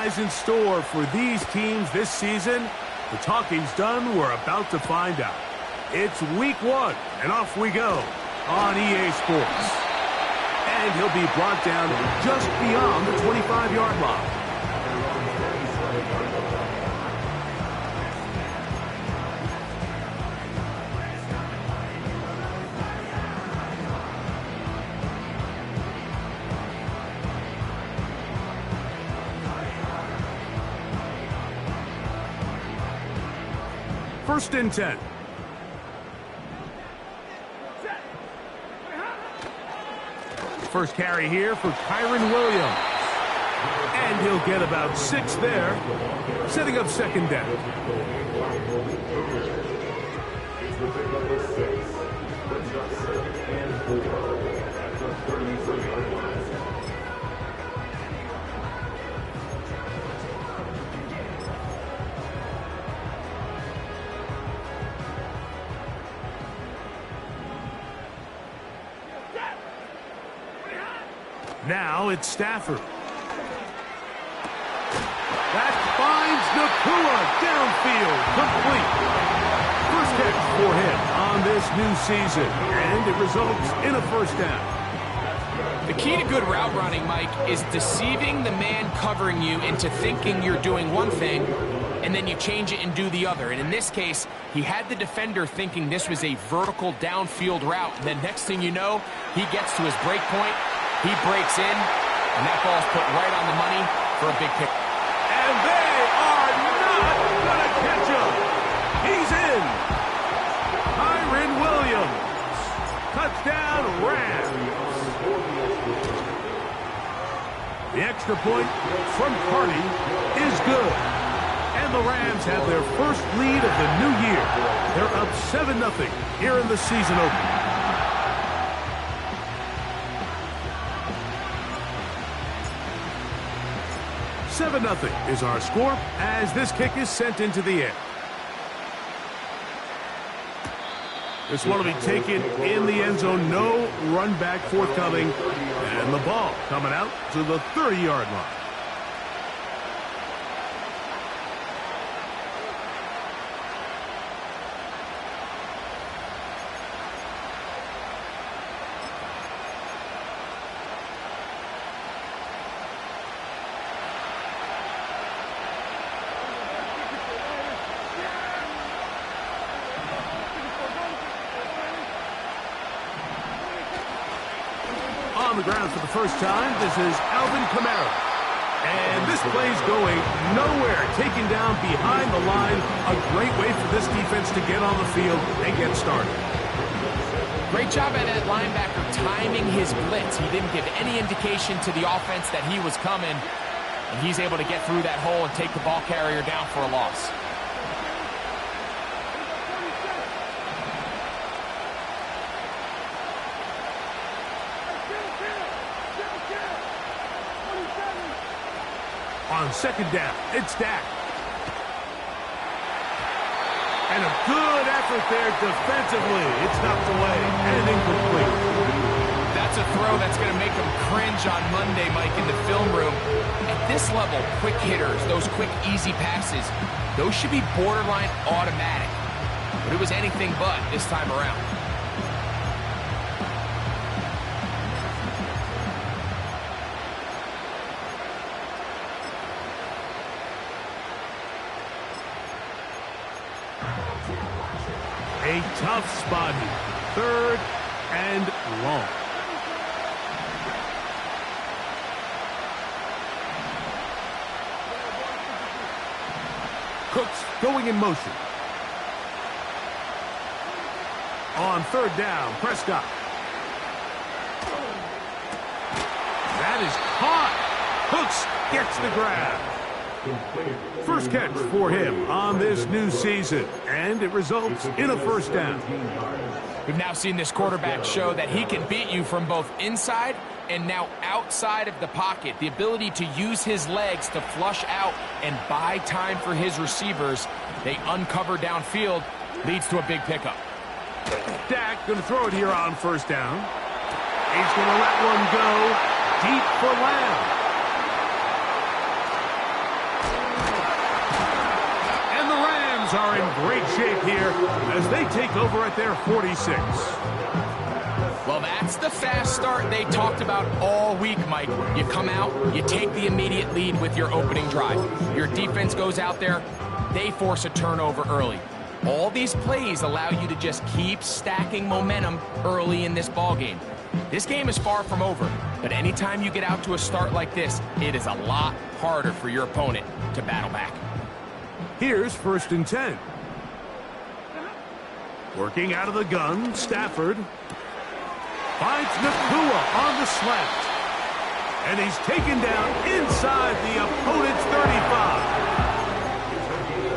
lies in store for these teams this season? The talking's done. We're about to find out. It's week 1, and off we go on EA Sports. And he'll be brought down just beyond the 25-yard line. First and 10. First carry here for Kyron Williams. And he'll get about 6 there, setting up second down. Now it's Stafford. That finds Nakua downfield, complete. First catch for him on this new season, and it results in a first down. The key to good route running, Mike, is deceiving the man covering you into thinking you're doing one thing, and then you change it and do the other. And in this case, he had the defender thinking this was a vertical downfield route. And then next thing you know, he gets to his break point. He breaks in, and that ball's put right on the money for a big pick. And they are not going to catch him. He's in. Kyron Williams. Touchdown, Rams. The extra point from Carney is good. And the Rams have their first lead of the new year. They're up 7-0 here in the season opener. 7-0 is our score as this kick is sent into the air. This one will be taken in the end zone. No run back forthcoming. And the ball coming out to the 30-yard line. On the ground for the first time, this is Alvin Kamara. And this play's going nowhere, taken down behind the line. A great way for this defense to get on the field and get started. Great job by that linebacker timing his blitz. He didn't give any indication to the offense that he was coming. And he's able to get through that hole and take the ball carrier down for a loss. On second down, it's Dak. And a good effort there defensively. It's knocked away and incomplete. That's a throw that's going to make him cringe on Monday, Mike, in the film room. At this level, quick hitters, those quick, easy passes, those should be borderline automatic. But it was anything but this time around. A tough spot here. 3rd and long. Cooks going in motion. On 3rd down, Prescott. That is caught. Cooks gets the grab. First catch for him on this new season, and it results in a first down. We've now seen this quarterback show that he can beat you from both inside and now outside of the pocket. The ability to use his legs to flush out and buy time for his receivers. They uncover downfield, leads to a big pickup. Dak going to throw it here on first down. He's going to let one go deep for Lamb. And the Rams are in great shape here as they take over at their 46. Well, that's the fast start they talked about all week, Mike. You come out, you take the immediate lead with your opening drive. Your defense goes out there, they force a turnover early. All these plays allow you to just keep stacking momentum early in this ballgame. This game is far from over, but anytime you get out to a start like this, it is a lot harder for your opponent to battle back. Here's 1st and 10. Working out of the gun, Stafford finds Nakua on the slant. And he's taken down inside the opponent's 35.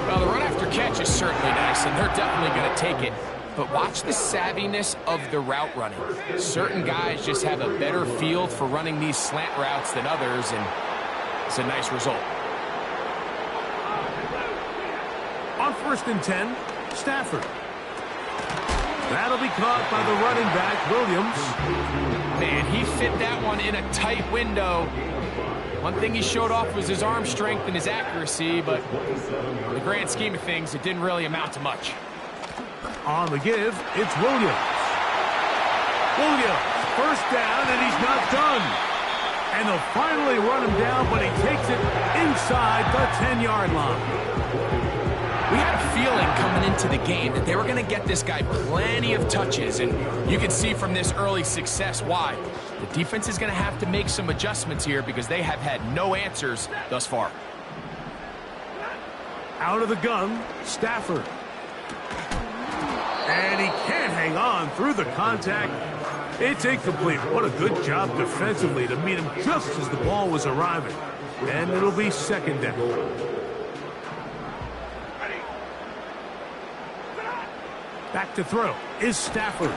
Well, the run after catch is certainly nice, and they're definitely going to take it. But watch the savviness of the route running. Certain guys just have a better feel for running these slant routes than others, and it's a nice result. On 1st and 10, Stafford. That'll be caught by the running back, Williams. Man, he fit that one in a tight window. One thing he showed off was his arm strength and his accuracy, but in the grand scheme of things, it didn't really amount to much. On the give, it's Williams. Williams, 1st down, and he's not done. And they'll finally run him down, but he takes it inside the 10-yard line. We had a feeling coming into the game that they were going to get this guy plenty of touches, and you can see from this early success why. The defense is going to have to make some adjustments here because they have had no answers thus far. Out of the gun, Stafford. And he can't hang on through the contact. It's incomplete. What a good job defensively to meet him just as the ball was arriving. And it'll be 2nd down. Back to throw is Stafford.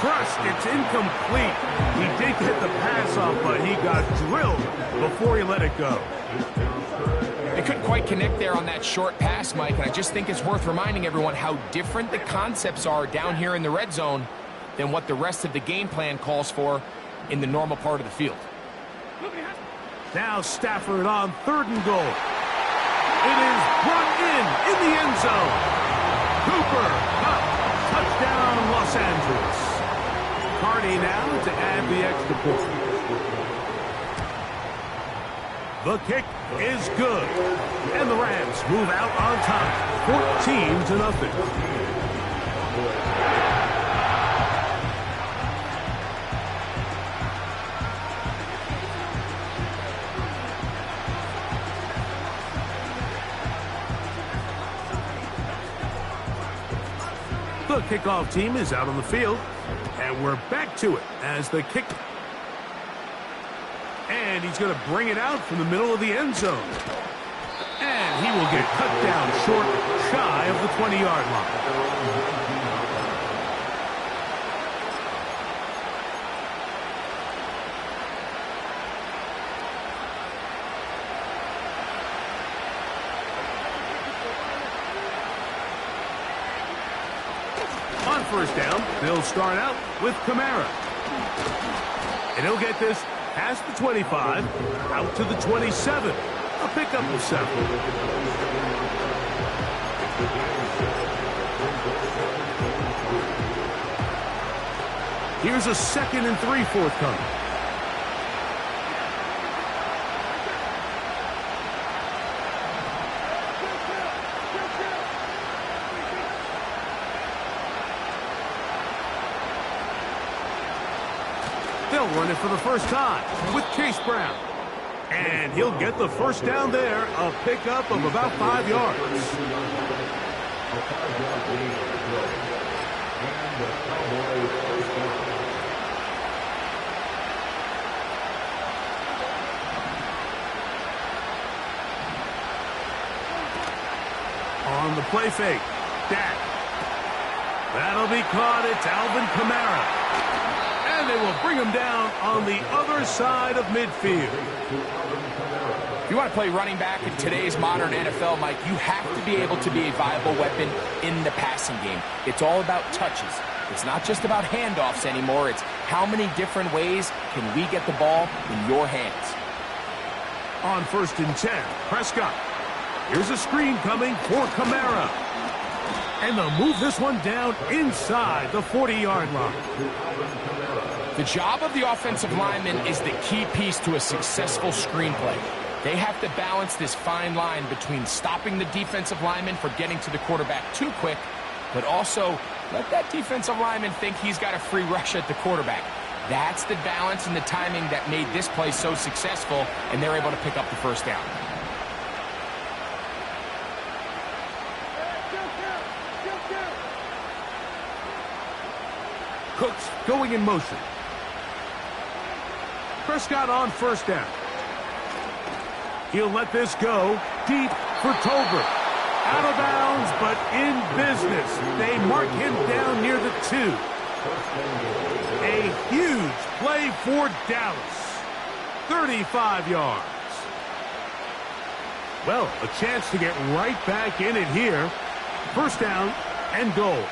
Crushed, it's incomplete. He did get the pass off, but he got drilled before he let it go. They couldn't quite connect there on that short pass, Mike, and I just think it's worth reminding everyone how different the concepts are down here in the red zone than what the rest of the game plan calls for in the normal part of the field. Now Stafford on 3rd and goal. It is brought in the end zone. Cooper, Cup, touchdown Los Angeles. Carney now to add the extra point. The kick is good. And the Rams move out on top, 14-0. The kickoff team is out on the field, and we're back to it as the kick. And he's going to bring it out from the middle of the end zone. And he will get cut down short, shy of the 20-yard line. On 1st down, they'll start out with Kamara. And he'll get this past the 25, out to the 27. A pickup of 7. Here's a 2nd and 3 forthcoming. They'll run it for the 1st time with Chase Brown. And he'll get the 1st down there, a pickup of about 5 yards. On the play fake, Dak. That'll be caught. It's Alvin Kamara. And they will bring him down on the other side of midfield. If you want to play running back in today's modern NFL, Mike, you have to be able to be a viable weapon in the passing game. It's all about touches. It's not just about handoffs anymore. It's how many different ways can we get the ball in your hands. On 1st and 10, Prescott. Here's a screen coming for Kamara. And they'll move this one down inside the 40-yard line. The job of the offensive lineman is the key piece to a successful screenplay. They have to balance this fine line between stopping the defensive lineman from getting to the quarterback too quick, but also let that defensive lineman think he's got a free rush at the quarterback. That's the balance and the timing that made this play so successful, and they're able to pick up the first down. Cooks going in motion. Prescott on 1st down. He'll let this go deep for Tolbert. Out of bounds, but in business. They mark him down near the 2. A huge play for Dallas. 35 yards. Well, a chance to get right back in it here. 1st down and goal.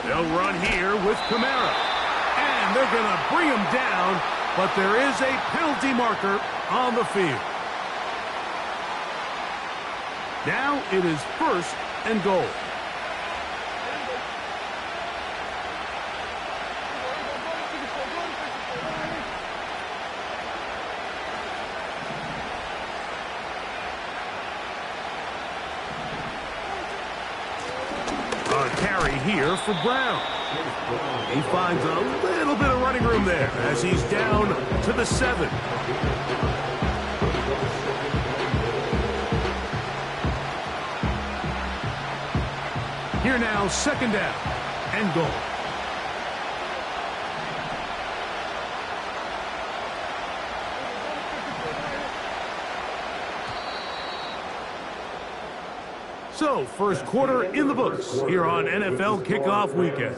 They'll run here with Kamara. And they're going to bring him down, but there is a penalty marker on the field. Now it is 1st and goal. A carry here for Brown. He finds a little bit of running room there as he's down to the 7. Here now, 2nd down and goal. So, 1st quarter in the books here on NFL Kickoff Weekend.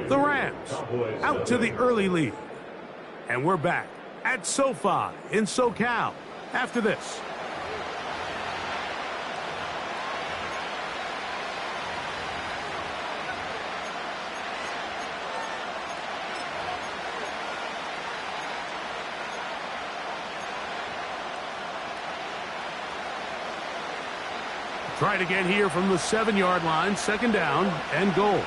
The Rams out to the early lead. And we're back at SoFi in SoCal after this. Try to get here from the 7-yard line, 2nd down and goal.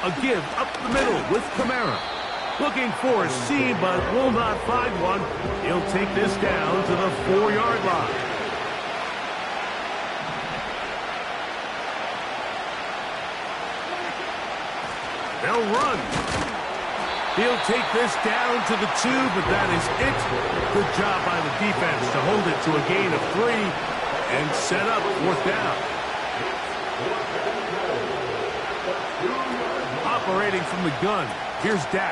A give up the middle with Kamara. Looking for a seam, but will not find one. He'll take this down to the 4-yard line. They'll run. He'll take this down to the 2, but that is it. Good job by the defense to hold it to a gain of 3 and set up 4th down. Operating from the gun, here's Dak.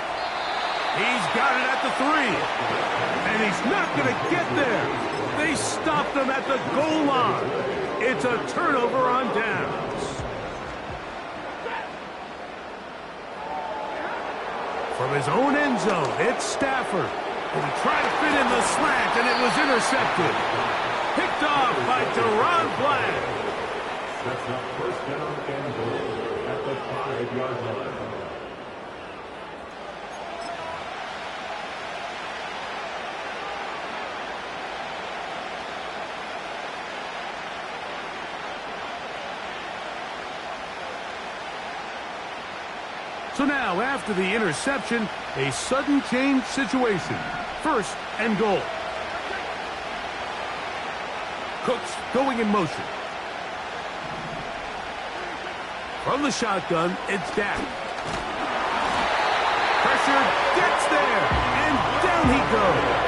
He's got it at the 3, and he's not going to get there. They stopped him at the goal line. It's a turnover on downs. From his own end zone, it's Stafford. And he tried to fit in the slant, and it was intercepted. Picked off by Deron Bland. That's up 1st down and goal at the 5-yard line. So now, after the interception, a sudden change situation. 1st and goal. Cooks going in motion. From the shotgun, it's Dak. Pressure gets there, and down he goes.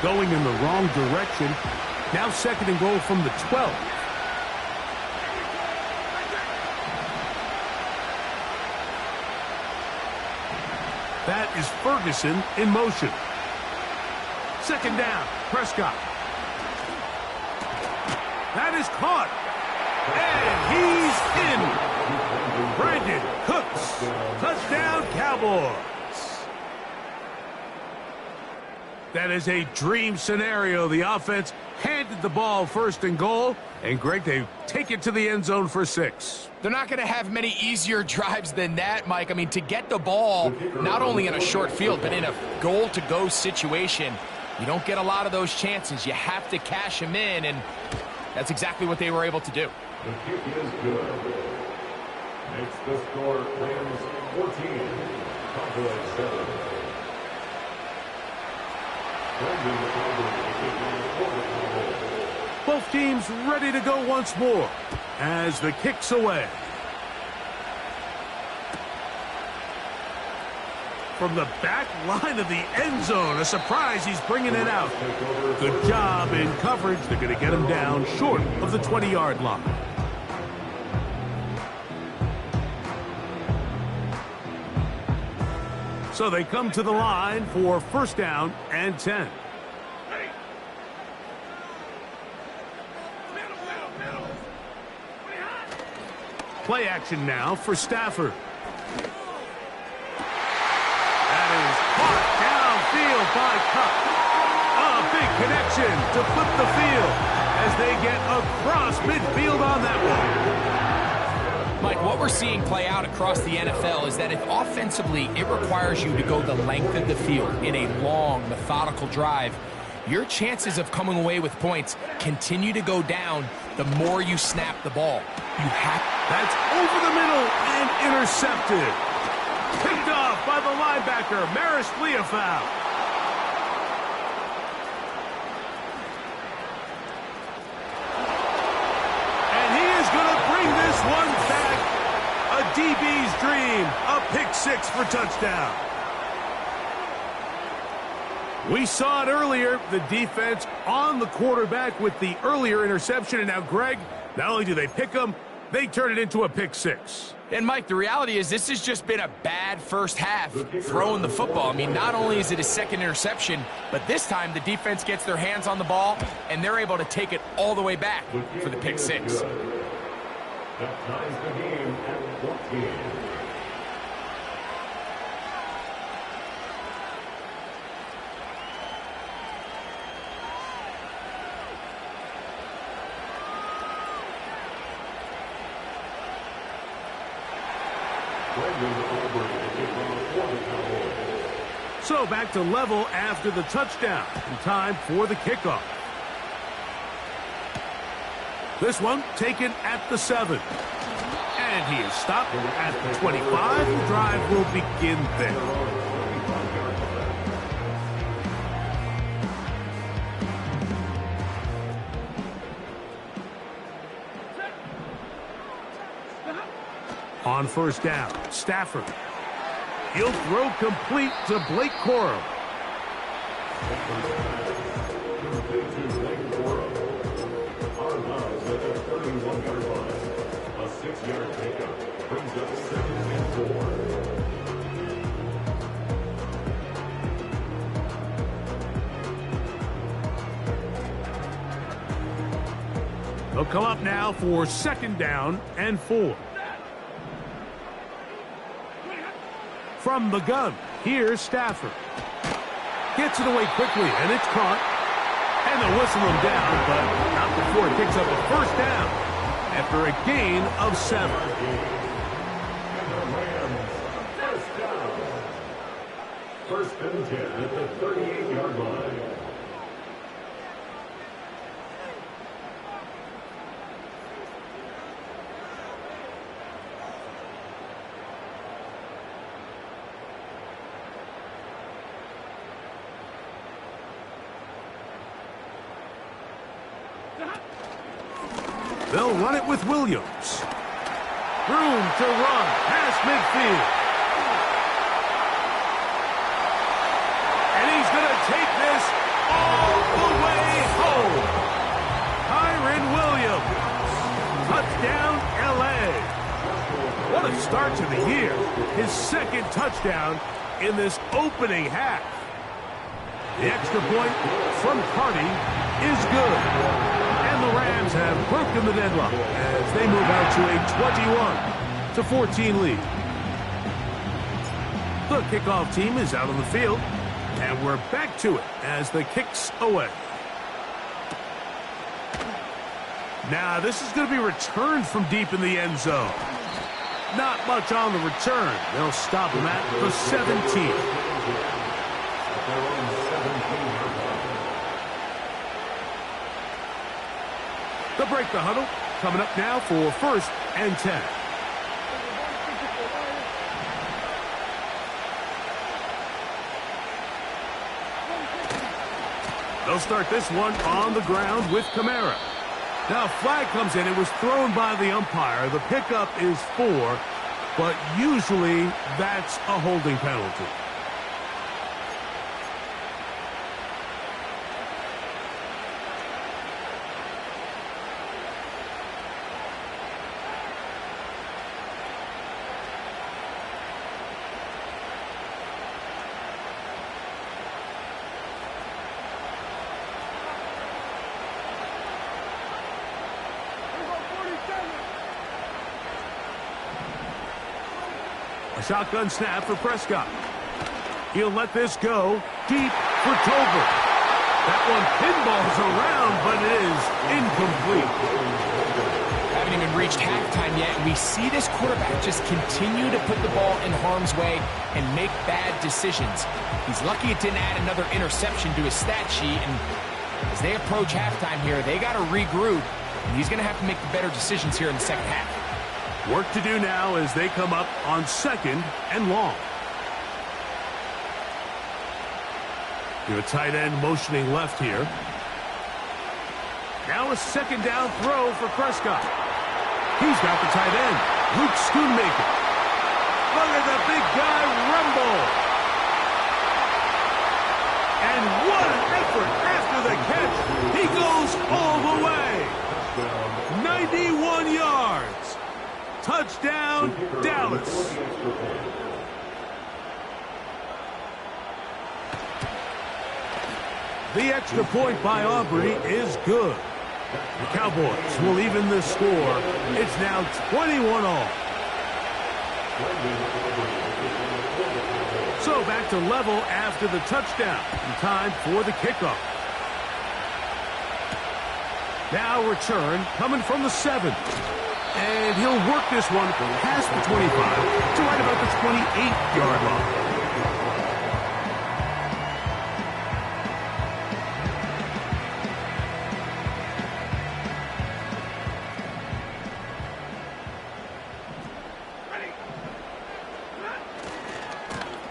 Going in the wrong direction. Now 2nd and goal from the 12. That is Ferguson in motion. 2nd down, Prescott. That is caught. And he's in. Brandon Cooks. Touchdown, Cowboys. That is a dream scenario. The offense handed the ball first and goal. And, Greg, they take it to the end zone for 6. They're not going to have many easier drives than that, Mike. I mean, to get the ball not only in a short field, but in a goal-to-go situation, you don't get a lot of those chances. You have to cash them in, and that's exactly what they were able to do. The kick is good. Makes the score Rams 14, Cowboys 7. Both teams ready to go once more as the kick's away. From the back line of the end zone, a surprise, he's bringing it out. Good job in coverage. They're going to get him down short of the 20-yard line. So they come to the line for first down and 10. Play action now for Stafford. That is caught downfield by Cup. A big connection to flip the field as they get across midfield on that one. Mike, what we're seeing play out across the NFL is that if offensively it requires you to go the length of the field in a long, methodical drive, your chances of coming away with points continue to go down the more you snap the ball. That's over the middle and intercepted. Picked off by the linebacker, Maris Leofau. And he is going to bring this one back. A DB's dream. A pick 6 for touchdown. We saw it earlier, the defense on the quarterback with the earlier interception. And now, Greg, not only do they pick him, they turn it into a pick 6. And, Mike, the reality is this has just been a bad first half throwing the football. I mean, not only is it a second interception, but this time the defense gets their hands on the ball, and they're able to take it all the way back for the pick 6. That ties the game at 14. So back to level after the touchdown. And time for the kickoff. This one taken at the 7. And he is stopped at the 25. The drive will begin there. On first down, Stafford. He'll throw complete to Blake Corum. A 6-yard pickup brings up 2nd and 4. They'll come up now for 2nd down and 4. From the gun, here's Stafford. Gets it away quickly, and it's caught. And they'll whistle him down, but not before it picks up a first down after a gain of 7. First and 10 at the 38-yard line. They'll run it with Williams. Room to run past midfield. And he's going to take this all the way home. Kyren Williams. Touchdown, L.A. What a start to the year. His 2nd touchdown in this opening half. The extra point from Carty is good. And the Rams have broken the deadlock as they move out to a 14 lead. The kickoff team is out on the field, and we're back to it as the kick's away. Now, this is going to be returned from deep in the end zone. Not much on the return. They'll stop him at the 17. They'll break the huddle. Coming up now for 1st and 10. They'll start this one on the ground with Kamara. Now, a flag comes in. It was thrown by the umpire. The pickup is 4, but usually that's a holding penalty. A shotgun snap for Prescott. He'll let this go deep for Tolbert. That one pinballs around, but it is incomplete. Haven't even reached halftime yet, and we see this quarterback just continue to put the ball in harm's way and make bad decisions. He's lucky it didn't add another interception to his stat sheet, and as they approach halftime here, they got to regroup, and he's going to have to make the better decisions here in the second half. Work to do now as they come up on 2nd and long. Your tight end motioning left here. Now a 2nd down throw for Prescott. He's got the tight end, Luke Schoonmaker. Look at the big guy rumble. And what an effort after the catch. He goes all the way. 91 yards. Touchdown, Dallas. The extra point by Aubrey is good. The Cowboys will even the score. It's now 21-all. So back to level after the touchdown. Time for the kickoff. Now return coming from the 7. And he'll work this one past the 25 to right about the 28-yard line.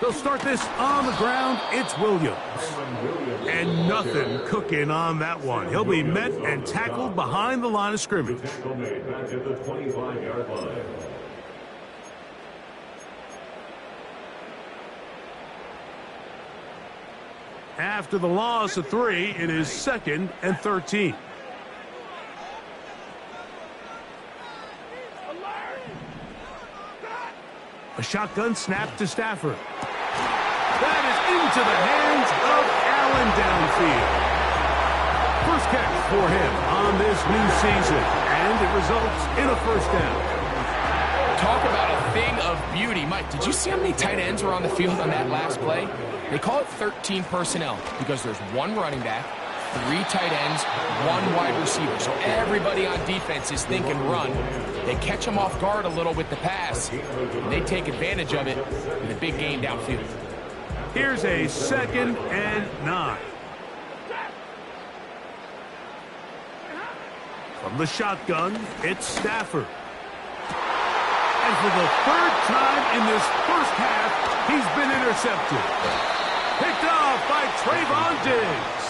They'll start this on the ground. It's Williams. And nothing cooking on that one. He'll be met and tackled behind the line of scrimmage. After the loss of 3, it is 2nd and 13. A shotgun snap to Stafford. That is into the hands of Allen downfield. First catch for him on this new season, and it results in a 1st down. Talk about a thing of beauty. Mike, did you see how many tight ends were on the field on that last play? They call it 13 personnel because there's 1 running back, 3 tight ends, 1 wide receiver. So everybody on defense is thinking run. They catch them off guard a little with the pass, and they take advantage of it with a big gain downfield. Here's a 2nd and 9. From the shotgun, it's Stafford. And for the 3rd time in this first half, he's been intercepted. Picked off by Trayvon Diggs.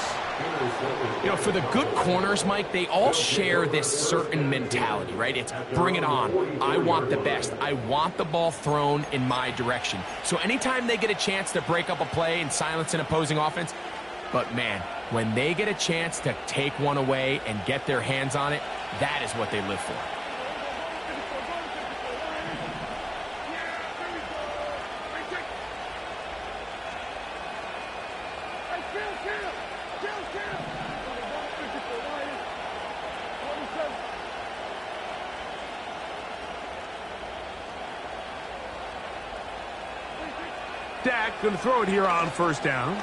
You know, for the good corners, Mike, they all share this certain mentality, right? It's bring it on. I want the best. I want the ball thrown in my direction. So anytime they get a chance to break up a play and silence an opposing offense, but man, when they get a chance to take one away and get their hands on it, that is what they live for. Dak going to throw it here on first down.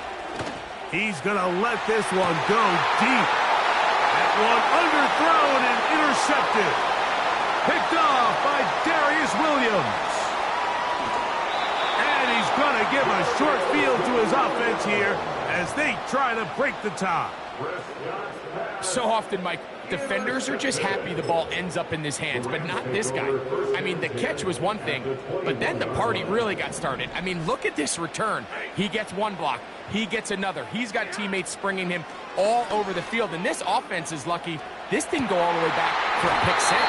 He's going to let this one go deep. That one underthrown and intercepted. Picked off by Darius Williams. And he's going to give a short field to his offense here as they try to break the tie. So often, Mike, defenders are just happy the ball ends up in his hands, but not this guy. I mean, the catch was one thing, but then the party really got started. I mean, look at this return. He gets one block. He gets another. He's got teammates springing him all over the field, and this offense is lucky. This didn't go all the way back for a pick six.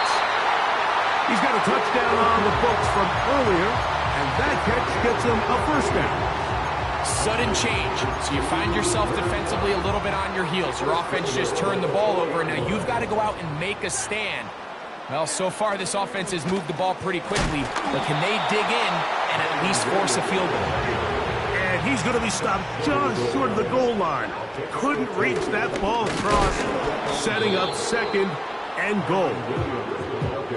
He's got a touchdown on the books from earlier, and that catch gets him a first down. Sudden change, so you find yourself defensively a little bit on your heels. Your offense just turned the ball over, and now you've got to go out and make a stand. Well, so far this offense has moved the ball pretty quickly, but can they dig in and at least force a field goal? And he's going to be stopped just short of the goal line. Couldn't reach that ball across, setting up second and goal.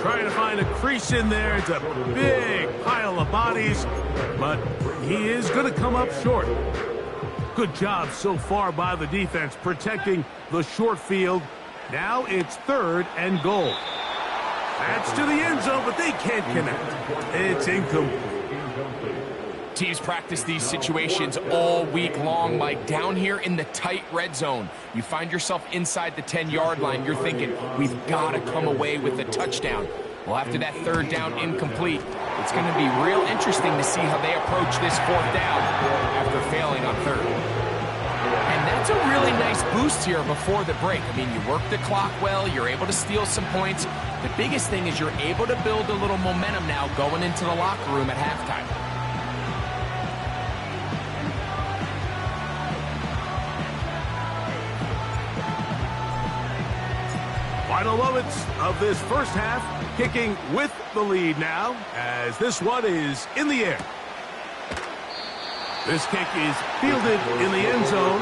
Trying to find a crease in there. It's a big pile of bodies, but he is going to come up short. Good job so far by the defense protecting the short field. Now it's third and goal. That's to the end zone, but they can't connect. It's incomplete. Teams practice these situations all week long, Mike. Down here in the tight red zone, you find yourself inside the 10-yard line. You're thinking, we've got to come away with a touchdown. Well, after that third down incomplete, it's going to be real interesting to see how they approach this fourth down after failing on third. And that's a really nice boost here before the break. I mean, you work the clock well, you're able to steal some points. The biggest thing is you're able to build a little momentum now going into the locker room at halftime. Final moments of this first half, kicking with the lead now, as this one is in the air. This kick is fielded in the end zone,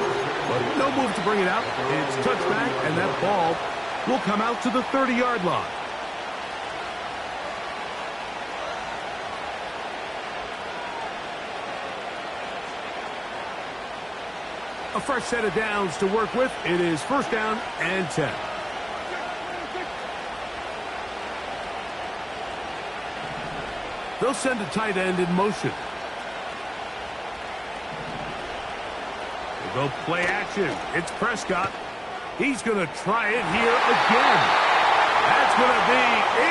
but no move to bring it out. It's touchback, and that ball will come out to the 30-yard line. A fresh set of downs to work with. It is first down and 10. They'll send a tight end in motion. They'll go play action. It's Prescott. He's going to try it here again. That's going to be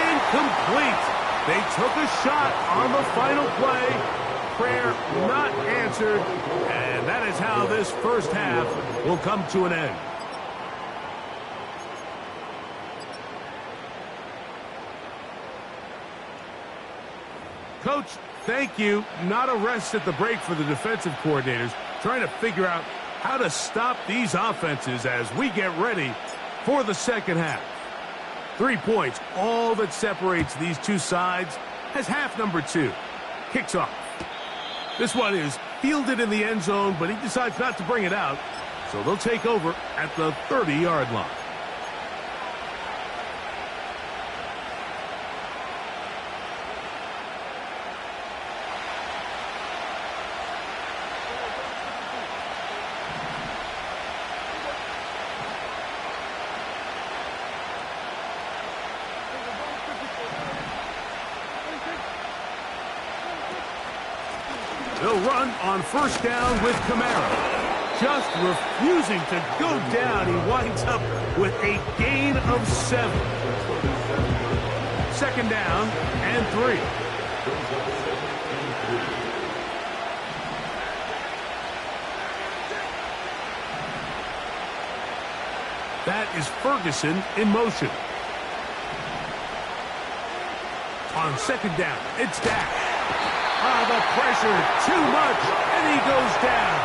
incomplete. They took a shot on the final play. Prayer not answered. And that is how this first half will come to an end. Coach, thank you. Not a rest at the break for the defensive coordinators, trying to figure out how to stop these offenses as we get ready for the second half. 3 points, all that separates these two sides, as half number 2 kicks off. This one is fielded in the end zone, but he decides not to bring it out, so they'll take over at the 30-yard line. They'll run on first down with Kamara. Just refusing to go down. He winds up with a gain of 7. Second down and 3. That is Ferguson in motion. On second down, it's Dak. Ah, the pressure, too much, and he goes down.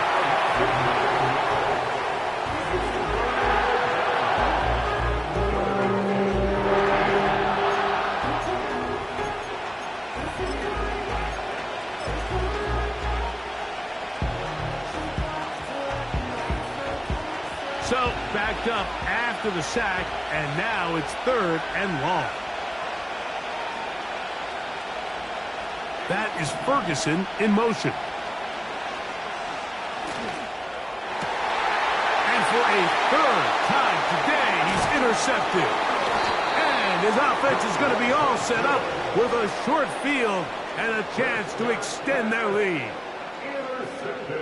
So, backed up after the sack, and now it's third and long. That is Ferguson in motion. a third time today, he's intercepted. And his offense is going to be all set up with a short field and a chance to extend their lead.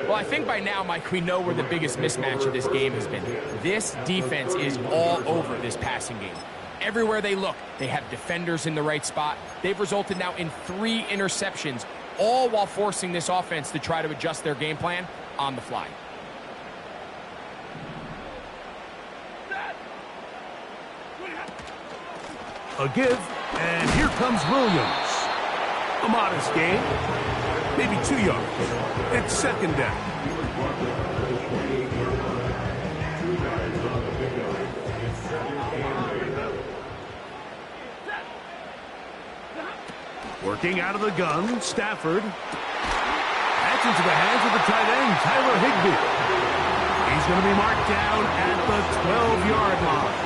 Well, I think by now, Mike, we know where the biggest mismatch of this game has been. This defense is all over this passing game. Everywhere they look, they have defenders in the right spot. They've resulted now in 3 interceptions, all while forcing this offense to try to adjust their game plan on the fly. A give, and here comes Williams. A modest gain, maybe 2 yards. It's second down. Working out of the gun, Stafford. That's into the hands of the tight end, Tyler Higbee. He's going to be marked down at the 12-yard line.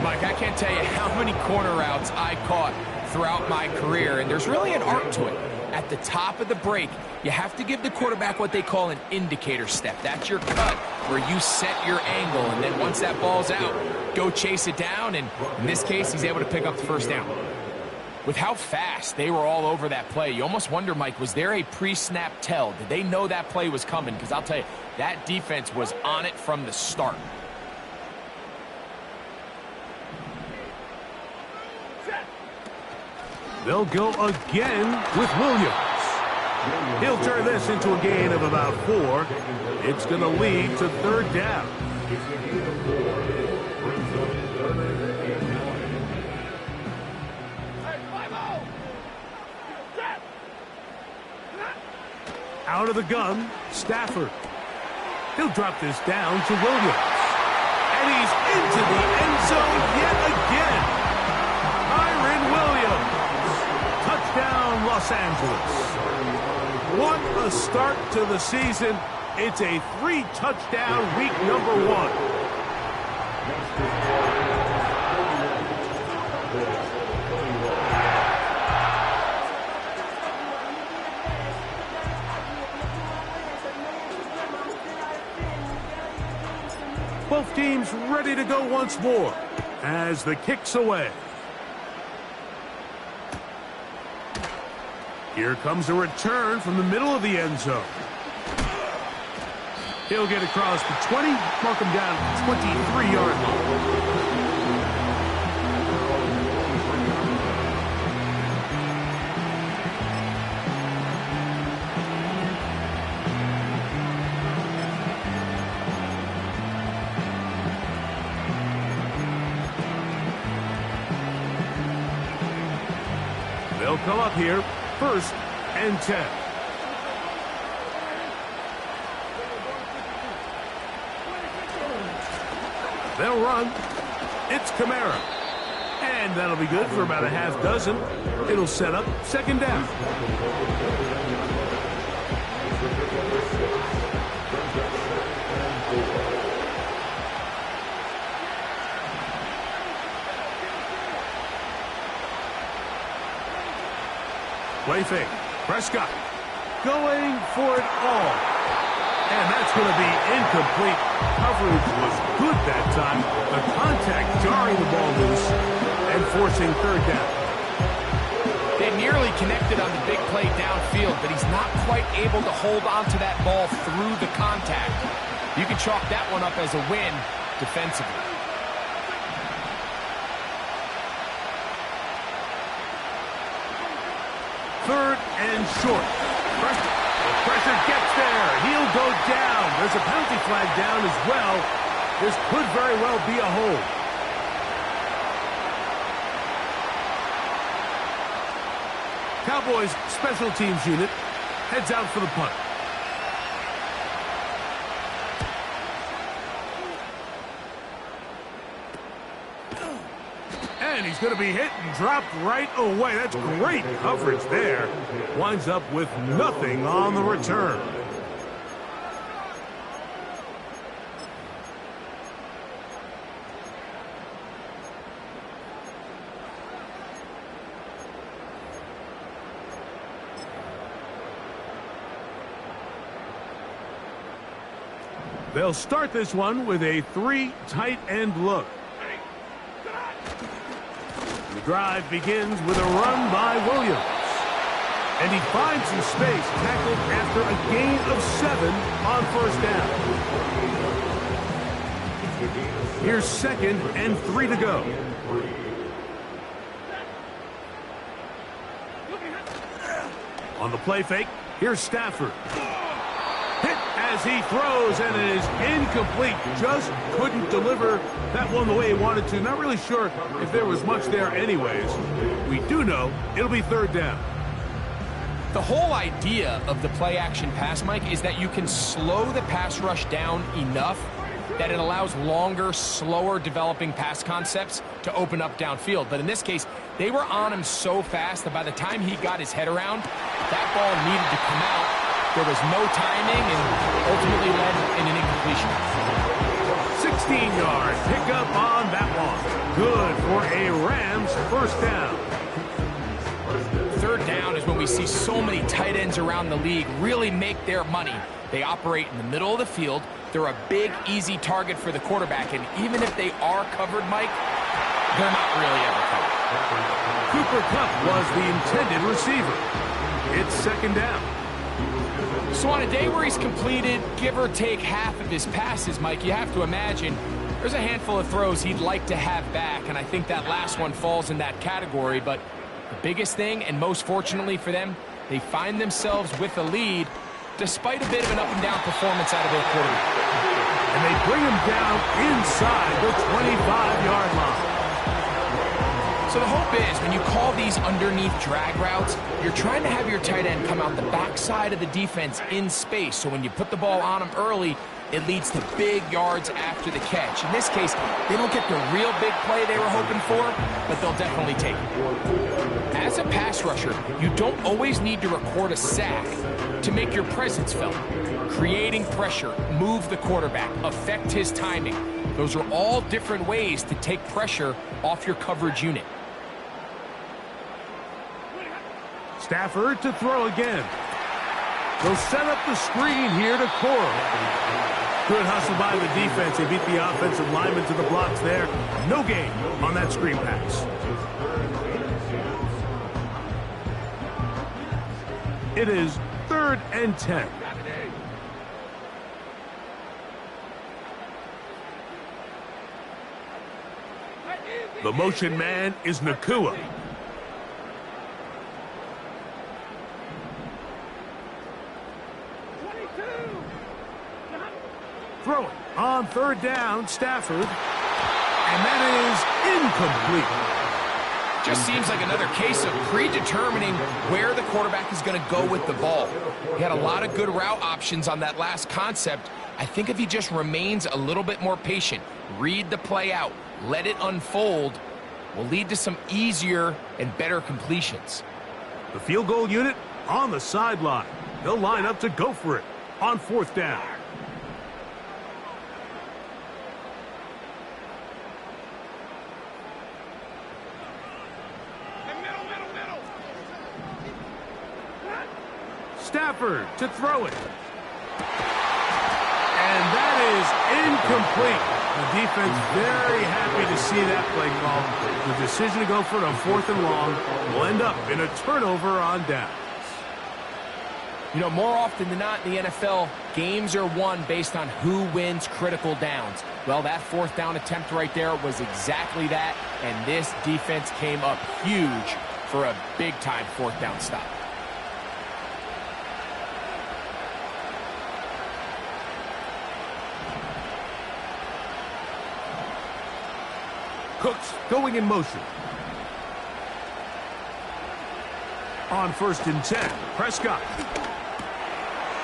Mike, I can't tell you how many corner routes I caught throughout my career, and there's really an art to it. At the top of the break, you have to give the quarterback what they call an indicator step. That's your cut, where you set your angle, and then once that ball's out, go chase it down, and in this case, he's able to pick up the first down. With how fast they were all over that play, you almost wonder, Mike, was there a pre-snap tell? Did they know that play was coming? Because I'll tell you, that defense was on it from the start. They'll go again with Williams. He'll turn this into a gain of about 4. It's going to lead to third down. Out of the gun, Stafford. He'll drop this down to Williams. And he's into the end zone yet again. Kyren Williams. Touchdown, Los Angeles. What a start to the season. It's a 3-touchdown week number 1. Both teams ready to go once more as the kick's away. Here comes a return from the middle of the end zone. He'll get across the 20, mark him down at the 23-yard line. They'll come up here, 1st and 10. They'll run. It's Kamara. And that'll be good for about a half dozen. It'll set up second down. Play fake. Prescott going for it all. And that's going to be incomplete. Coverage was good that time. The contact jarring the ball loose and forcing third down. They nearly connected on the big play downfield, but he's not quite able to hold on to that ball through the contact. You can chalk that one up as a win defensively. Third and short. Pressure gets there. He'll go down. There's a penalty flag down as well. This could very well be a hold. Cowboys special teams unit heads out for the punt. And he's going to be hit and dropped right away. That's great coverage there. Winds up with nothing on the return. They'll start this one with a 3 tight end look. The drive begins with a run by Williams. And he finds some space, tackled after a gain of 7 on first down. Here's 2nd and 3 to go. On the play fake, here's Stafford. Hit as he throws, and it is incomplete. Just couldn't deliver that one the way he wanted to. Not really sure if there was much there anyways. We do know it'll be 3rd down. The whole idea of the play-action pass, Mike, is that you can slow the pass rush down enough that it allows longer, slower developing pass concepts to open up downfield. But in this case, they were on him so fast that by the time he got his head around, that ball needed to come out. There was no timing and ultimately led in an incompletion. 16-yard pickup on that one. Good for a Rams first down. 3rd down is when we see so many tight ends around the league really make their money. They operate in the middle of the field. They're a big, easy target for the quarterback. And even if they are covered, Mike, they're not really ever covered. Cooper Kupp was the intended receiver. It's 2nd down. So on a day where he's completed, give or take half of his passes, Mike, you have to imagine there's a handful of throws he'd like to have back. And I think that last one falls in that category. But the biggest thing, and most fortunately for them, they find themselves with a lead despite a bit of an up-and-down performance out of their quarterback. And they bring him down inside the 25-yard line. So the hope is when you call these underneath drag routes, you're trying to have your tight end come out the backside of the defense in space. So when you put the ball on him early, it leads to big yards after the catch. In this case, they don't get the real big play they were hoping for, but they'll definitely take it. As a pass rusher, you don't always need to record a sack to make your presence felt. Creating pressure, move the quarterback, affect his timing. Those are all different ways to take pressure off your coverage unit. Stafford to throw again. They'll set up the screen here to Coral. Good hustle by the defense. They beat the offensive lineman to the blocks there. No gain on that screen pass. It is 3rd and 10. The motion man is Nakua. Throwing on 3rd down, Stafford. And that is incomplete. Just seems like another case of predetermining where the quarterback is going to go with the ball. He had a lot of good route options on that last concept. I think if he just remains a little bit more patient, read the play out, let it unfold, will lead to some easier and better completions. The field goal unit on the sideline. They'll line up to go for it on 4th down. Stafford to throw it. And that is incomplete. The defense very happy to see that play call. The decision to go for it on 4th and long will end up in a turnover on downs. You know, more often than not in the NFL, games are won based on who wins critical downs. Well, that 4th down attempt right there was exactly that, and this defense came up huge for a big-time 4th down stop. Cooks going in motion. On 1st and 10, Prescott.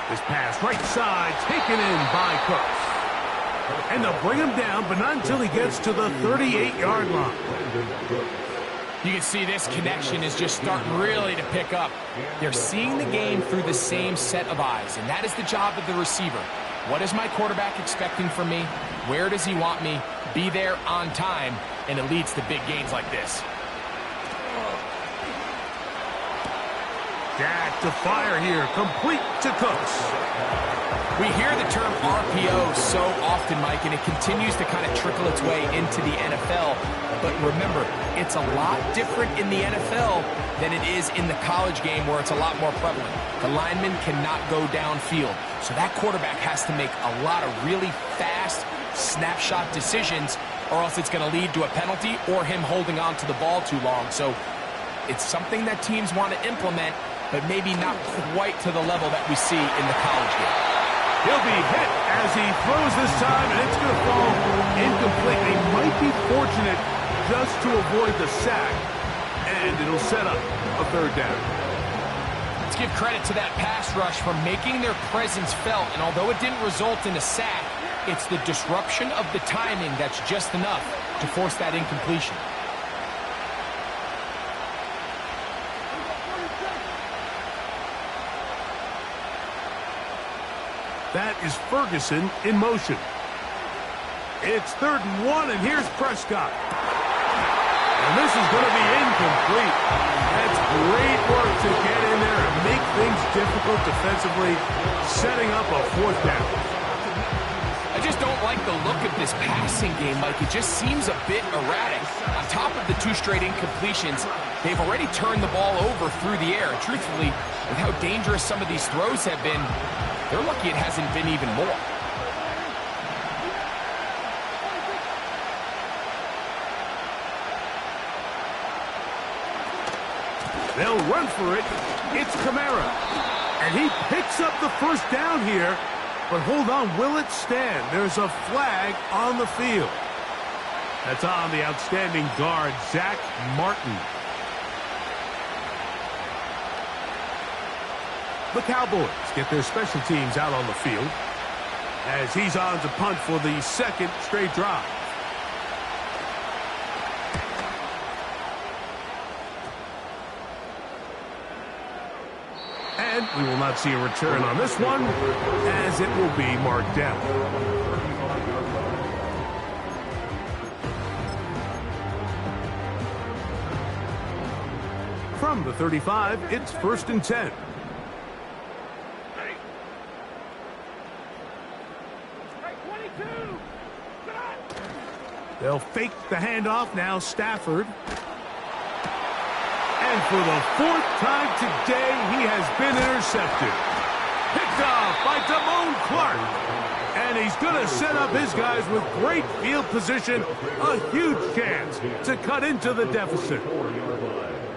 This pass right side taken in by Cooks. And they'll bring him down, but not until he gets to the 38-yard line. You can see this connection is just starting really to pick up. They're seeing the game through the same set of eyes, and that is the job of the receiver. What is my quarterback expecting from me? Where does he want me? Be there on time, and it leads to big gains like this. Dak to fire here, complete to Cooks. We hear the term RPO so often, Mike, and it continues to kind of trickle its way into the NFL. But remember, it's a lot different in the NFL than it is in the college game where it's a lot more prevalent. The lineman cannot go downfield. So that quarterback has to make a lot of really fast snapshot decisions, or else it's going to lead to a penalty or him holding on to the ball too long. So it's something that teams want to implement, but maybe not quite to the level that we see in the college game. He'll be hit as he throws this time, and it's going to fall incomplete. They might be fortunate just to avoid the sack, and it'll set up a third down. Let's give credit to that pass rush for making their presence felt, and although it didn't result in a sack, it's the disruption of the timing that's just enough to force that incompletion. That is Ferguson in motion. It's 3rd and 1, and here's Prescott. And this is going to be incomplete. That's great work to get in there and make things difficult defensively, setting up a 4th down. I just don't like the look of this passing game, Mike. It just seems a bit erratic. On top of the 2 straight incompletions, they've already turned the ball over through the air. And truthfully, with how dangerous some of these throws have been, they're lucky it hasn't been even more. They'll run for it. It's Kamara. And he picks up the 1st down here. But hold on, will it stand? There's a flag on the field. That's on the outstanding guard, Zach Martin. The Cowboys get their special teams out on the field as he's on to punt for the 2nd straight drive. And we will not see a return on this one, as it will be marked down. From the 35, it's 1st and 10. They'll fake the handoff now, Stafford. And for the 4th time today, he has been intercepted. Picked off by Damone Clark. And he's going to set up his guys with great field position. A huge chance to cut into the deficit.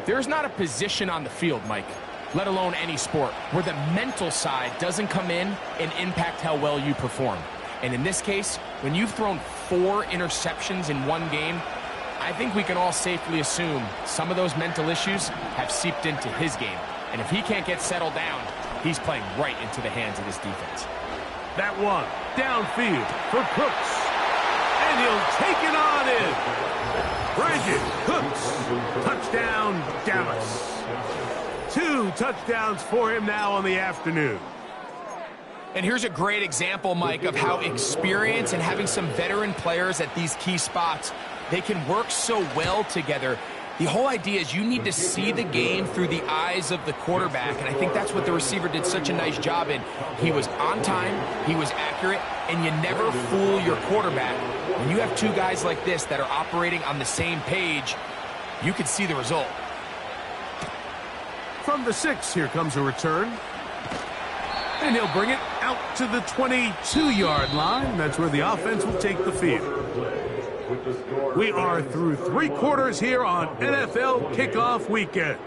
There's not a position on the field, Mike, let alone any sport, where the mental side doesn't come in and impact how well you perform. And in this case, when you've thrown 4 interceptions in one game, I think we can all safely assume some of those mental issues have seeped into his game. And if he can't get settled down, he's playing right into the hands of his defense. That one downfield for Cooks. And he'll take it on in. Brandon Cooks. Touchdown, Dallas. 2 touchdowns for him now on the afternoon. And here's a great example, Mike, of how experience and having some veteran players at these key spots, they can work so well together. The whole idea is you need to see the game through the eyes of the quarterback, and I think that's what the receiver did such a nice job in. He was on time, he was accurate, and you never fool your quarterback. When you have 2 guys like this that are operating on the same page, you can see the result. From the 6, here comes a return. And he'll bring it out to the 22-yard line. That's where the offense will take the field. We are through 3 quarters here on NFL Kickoff Weekend.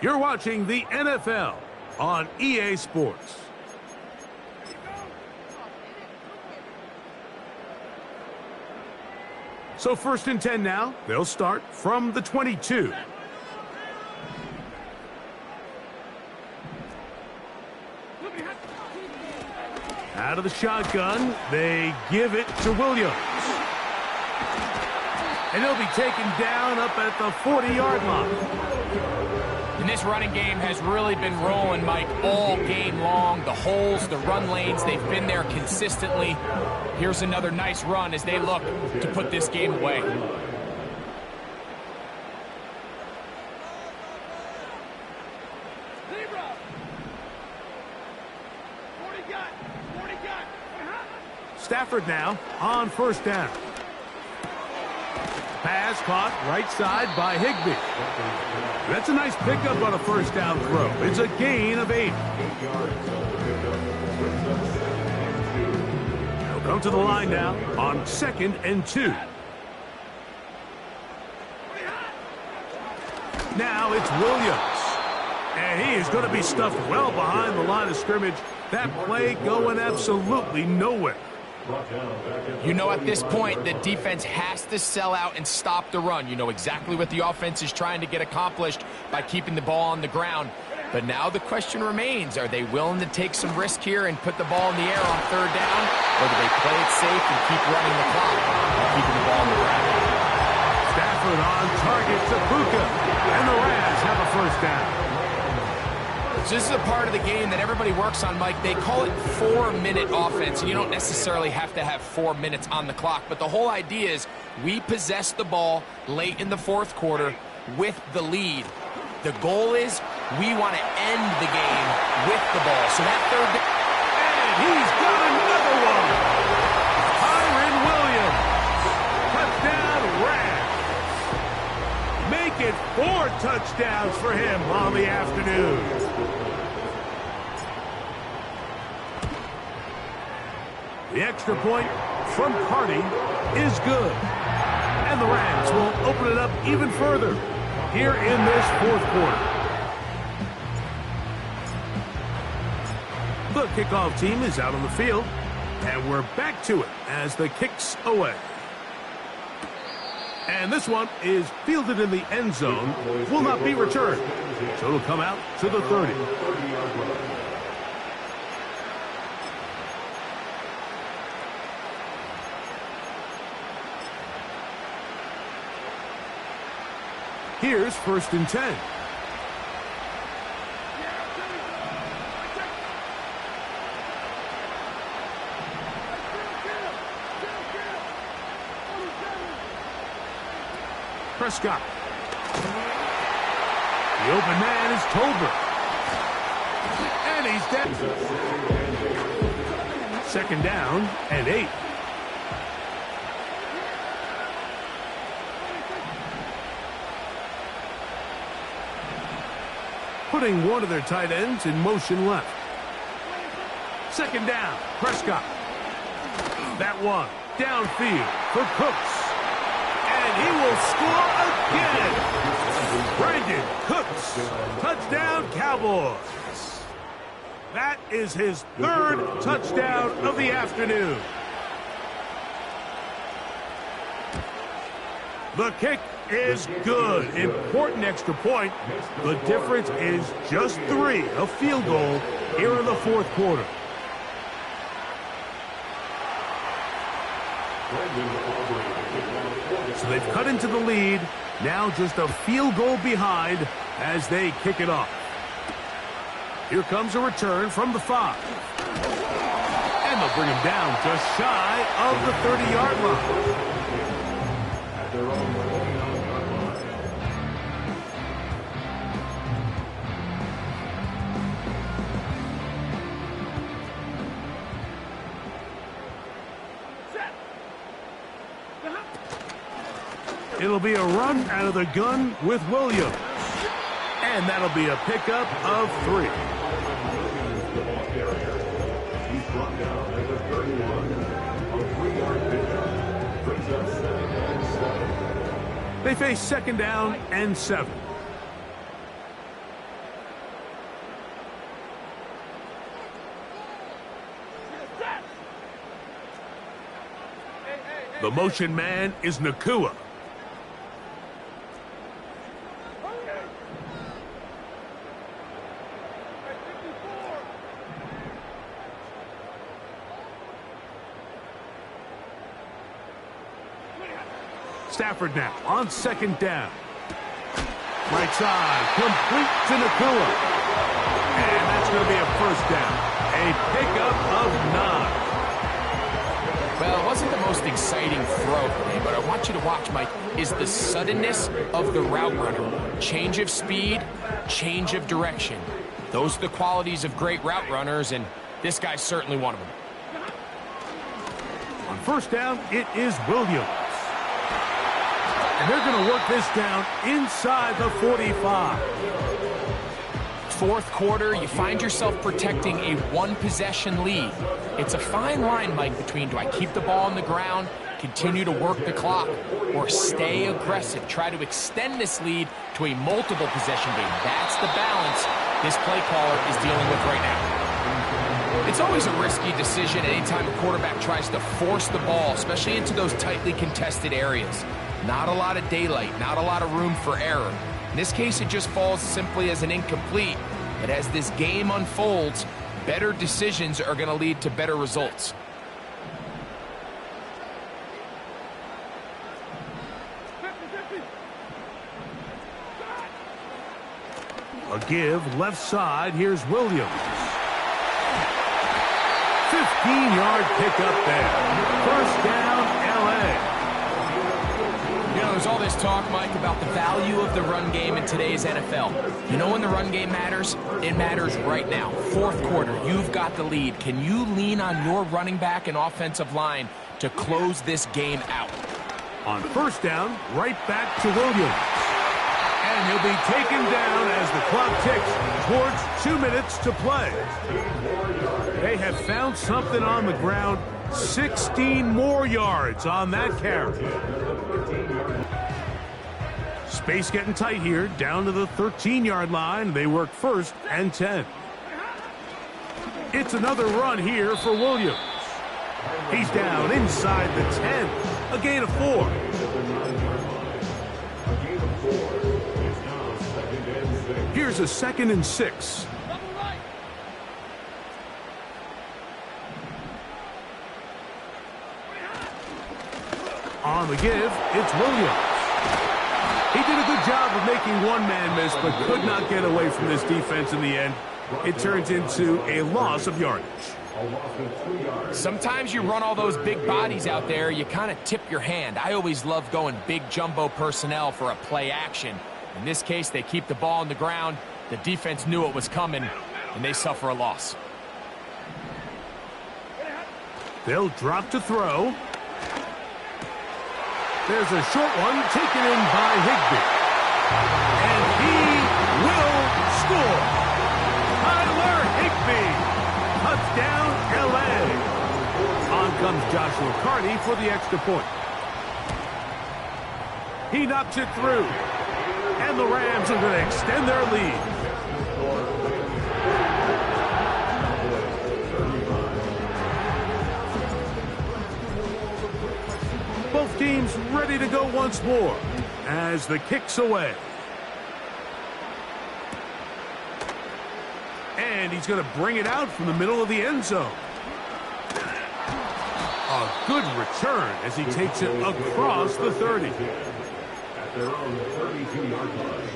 You're watching the NFL on EA Sports. So 1st and 10 now. They'll start from the 22. Out of the shotgun, they give it to Williams. And he'll be taken down up at the 40-yard line. And this running game has really been rolling, Mike, all game long. The holes, the run lanes, they've been there consistently. Here's another nice run as they look to put this game away. Stafford now on first down. Pass caught right side by Higbee. That's a nice pickup on a first down throw. It's a gain of 8. He'll come to the line now on 2nd and 2. Now it's Williams. And he is going to be stuffed well behind the line of scrimmage. That play going absolutely nowhere. You know, at this point, the defense has to sell out and stop the run. You know exactly what the offense is trying to get accomplished by keeping the ball on the ground. But now the question remains, are they willing to take some risk here and put the ball in the air on 3rd down? Or do they play it safe and keep running the clock and keeping the ball on the ground? Stafford on target to Puka. And the Rams have a first down. So this is a part of the game that everybody works on, Mike. They call it 4-minute offense, and you don't necessarily have to have 4 minutes on the clock. But the whole idea is we possess the ball late in the 4th quarter with the lead. The goal is we want to end the game with the ball. So that 3rd down. And he's got another one. Kyren Williams. Touchdown Rams. Make it 4 touchdowns for him on the afternoon. The extra point from Carty is good. And the Rams will open it up even further here in this 4th quarter. The kickoff team is out on the field, and we're back to it as the kick's away. And this one is fielded in the end zone, will not be returned. So it'll come out to the 30. Here's 1st and 10. Prescott. The open man is Tolbert. And he's dead. 2nd down and 8. Putting one of their tight ends in motion left. 2nd down, Prescott. That one downfield for Cooks. And he will score again. Brandon Cooks. Touchdown, Cowboys. That is his 3rd touchdown of the afternoon. The kick is good. Important extra point. The difference is just 3, a field goal here in the 4th quarter. So they've cut into the lead. Now just a field goal behind as they kick it off. Here comes a return from the 5. And they'll bring him down just shy of the 30-yard line. Their own 29-yard line. It'll be a run out of the gun with Williams. And that'll be a pickup of 3. He's brought down at the 31. A 3-yard pickup. Brings up 2nd and 7. They face 2nd down and 7. The motion man is Nakua. Stafford now on 2nd down. Right side, complete to Nakua. And that's going to be a 1st down. A pickup of 9. Well, it wasn't the most exciting throw for me, but I want you to watch, Mike, is the suddenness of the route runner. Change of speed, change of direction. Those are the qualities of great route runners, and This guy's certainly one of them. On first down, it is Williams. And they're going to work this down inside the 45. Fourth quarter, you find yourself protecting a one-possession lead. It's a fine line, Mike, between do I keep the ball on the ground, continue to work the clock, or stay aggressive, try to extend this lead to a multiple possession game. That's the balance this play caller is dealing with right now. It's always a risky decision anytime a quarterback tries to force the ball, especially into those tightly contested areas. Not a lot of daylight, not a lot of room for error. In this case, it just falls simply as an incomplete. But as this game unfolds, better decisions are going to lead to better results. A give left side. Here's Williams. 15-yard pickup there. First down, L.A. You know, there's all this talk, Mike, about the value of the run game in today's NFL. You know when the run game matters? It matters right now. Fourth quarter, you've got the lead. Can you lean on your running back and offensive line to close this game out? On first down, right back to Williams. And he'll be taken down as the clock ticks towards 2 minutes to play. They have found something on the ground. 16 more yards on that carry. Space getting tight here, down to the 13-yard line. They work first and 10. It's another run here for Williams. He's down inside the 10. A gain of 4. Here's a 2nd and 6. On the give, it's Williams. He did a good job of making one man miss, but could not get away from this defense in the end. It turns into a loss of yardage. Sometimes you run all those big bodies out there, you kind of tip your hand. I always love going big jumbo personnel for a play action. In this case, they keep the ball on the ground. The defense knew it was coming, and they suffer a loss. They'll drop to throw. There's a short one taken in by Higbee. And he will score. Tyler Higbee. Touchdown, L.A. On comes Joshua Carney for the extra point. He knocks it through. And the Rams are going to extend their lead. Both teams ready to go once more as the kick's away. And he's going to bring it out from the middle of the end zone. A good return as he takes it across the 30. At their own 32-yard line.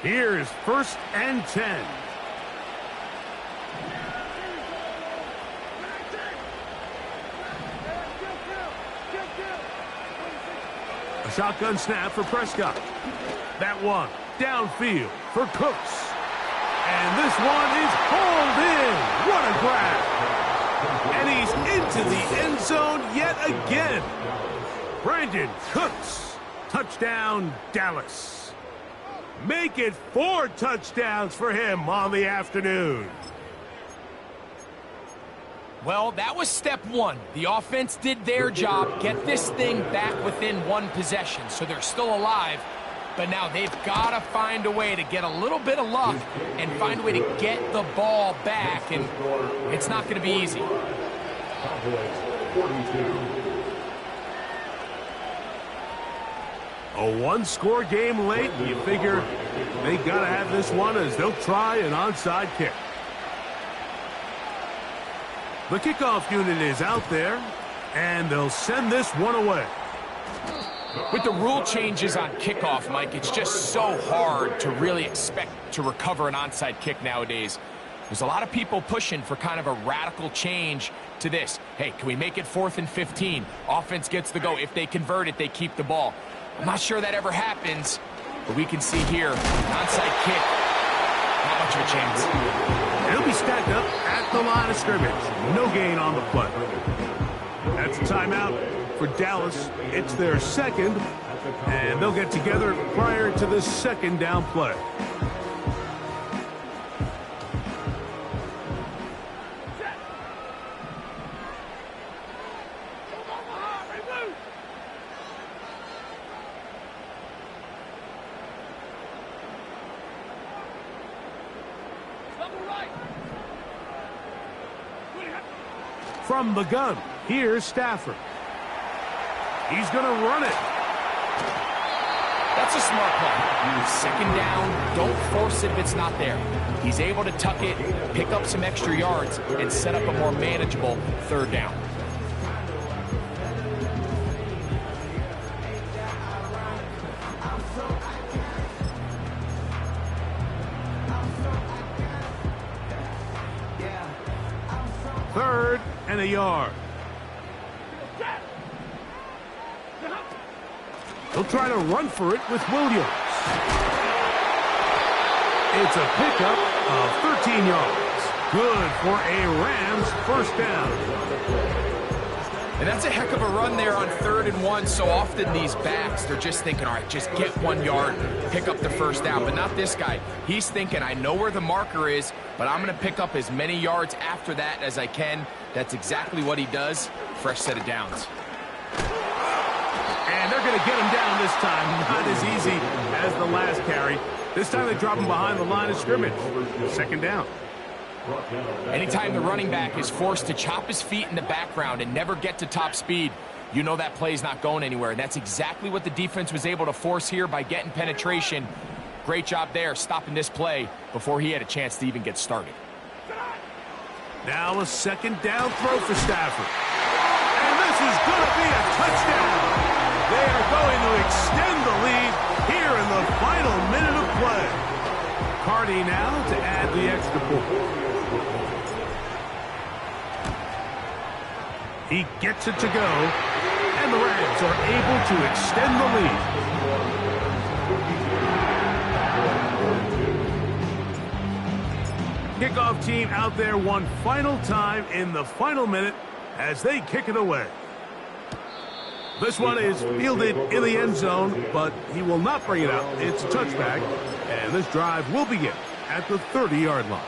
Here's 1st and 10. A shotgun snap for Prescott. That one downfield for Cooks. And this one is hauled in. What a grab. And he's into the end zone yet again. Brandon Cooks. Touchdown, Dallas. Make it 4 touchdowns for him on the afternoon. Well, that was step one. The offense did their job, get this thing back within one possession, so they're still alive. But now they've got to find a way to get a little bit of luck and find a way to get the ball back, and it's not going to be easy. Cowboys 42. A one-score game late, and you figure they got to have this one as they'll try an onside kick. The kickoff unit is out there, and they'll send this one away. With the rule changes on kickoff, Mike, it's just so hard to really expect to recover an onside kick nowadays. There's a lot of people pushing for kind of a radical change to this. Hey, can we make it 4th and 15? Offense gets the go. If they convert it, they keep the ball. I'm not sure that ever happens, but we can see here, onside kick, not much of a chance. It'll be stacked up at the line of scrimmage. No gain on the play. That's a timeout for Dallas. It's their second, and they'll get together prior to the second down play. From the gun, here's Stafford. He's going to run it. That's a smart play. Second down, don't force it if it's not there. He's able to tuck it, pick up some extra yards, and set up a more manageable 3rd down. Third and a yard. He'll try to run for it with Williams. It's a pickup of 13 yards. Good for a Rams 1st down. And that's a heck of a run there on 3rd and 1. So often these backs, they're just thinking, all right, just get 1 yard, pick up the 1st down. But not this guy. He's thinking, I know where the marker is, but I'm going to pick up as many yards after that as I can. That's exactly what he does. Fresh set of downs. And they're going to get him down this time. Not as easy as the last carry. This time they drop him behind the line of scrimmage. 2nd down. Anytime the running back is forced to chop his feet in the background and never get to top speed, you know that play's not going anywhere. And that's exactly what the defense was able to force here by getting penetration. Great job there, stopping this play before he had a chance to even get started. Now a 2nd down throw for Stafford. And this is going to be a touchdown. They are going to extend the lead here in the final minute of play. Cardi now to add the extra point. He gets it to go, and the Rams are able to extend the lead. Kickoff team out there one final time in the final minute as they kick it away. This one is fielded in the end zone, but he will not bring it out. It's a touchback, and this drive will begin at the 30-yard line.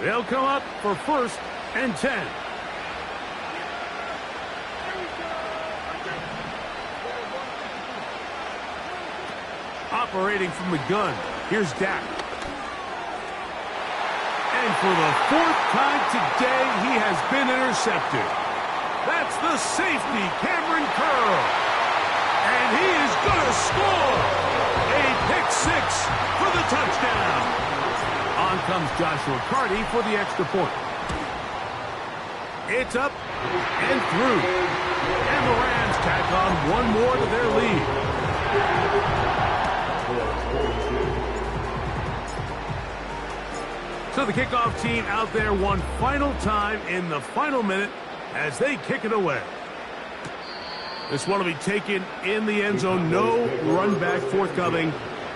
They'll come up for 1st and 10. Operating from the gun, here's Dak. And for the 4th time today, he has been intercepted. That's the safety, Cameron Curl. And he is going to score. A pick 6 for the touchdown. On comes Joshua Cardi for the extra point. It's up and through. And the Rams tack on one more to their lead. So the kickoff team out there one final time in the final minute as they kick it away. This one will be taken in the end zone. No run back forthcoming.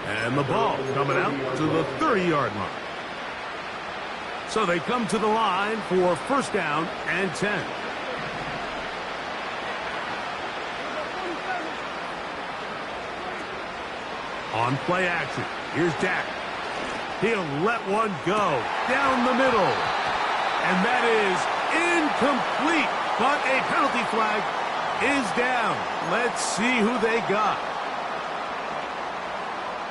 And the ball coming out to the 30-yard line. So they come to the line for 1st down and 10. On play action, here's Dak. He'll let one go down the middle. And that is incomplete. But a penalty flag is down. Let's see who they got.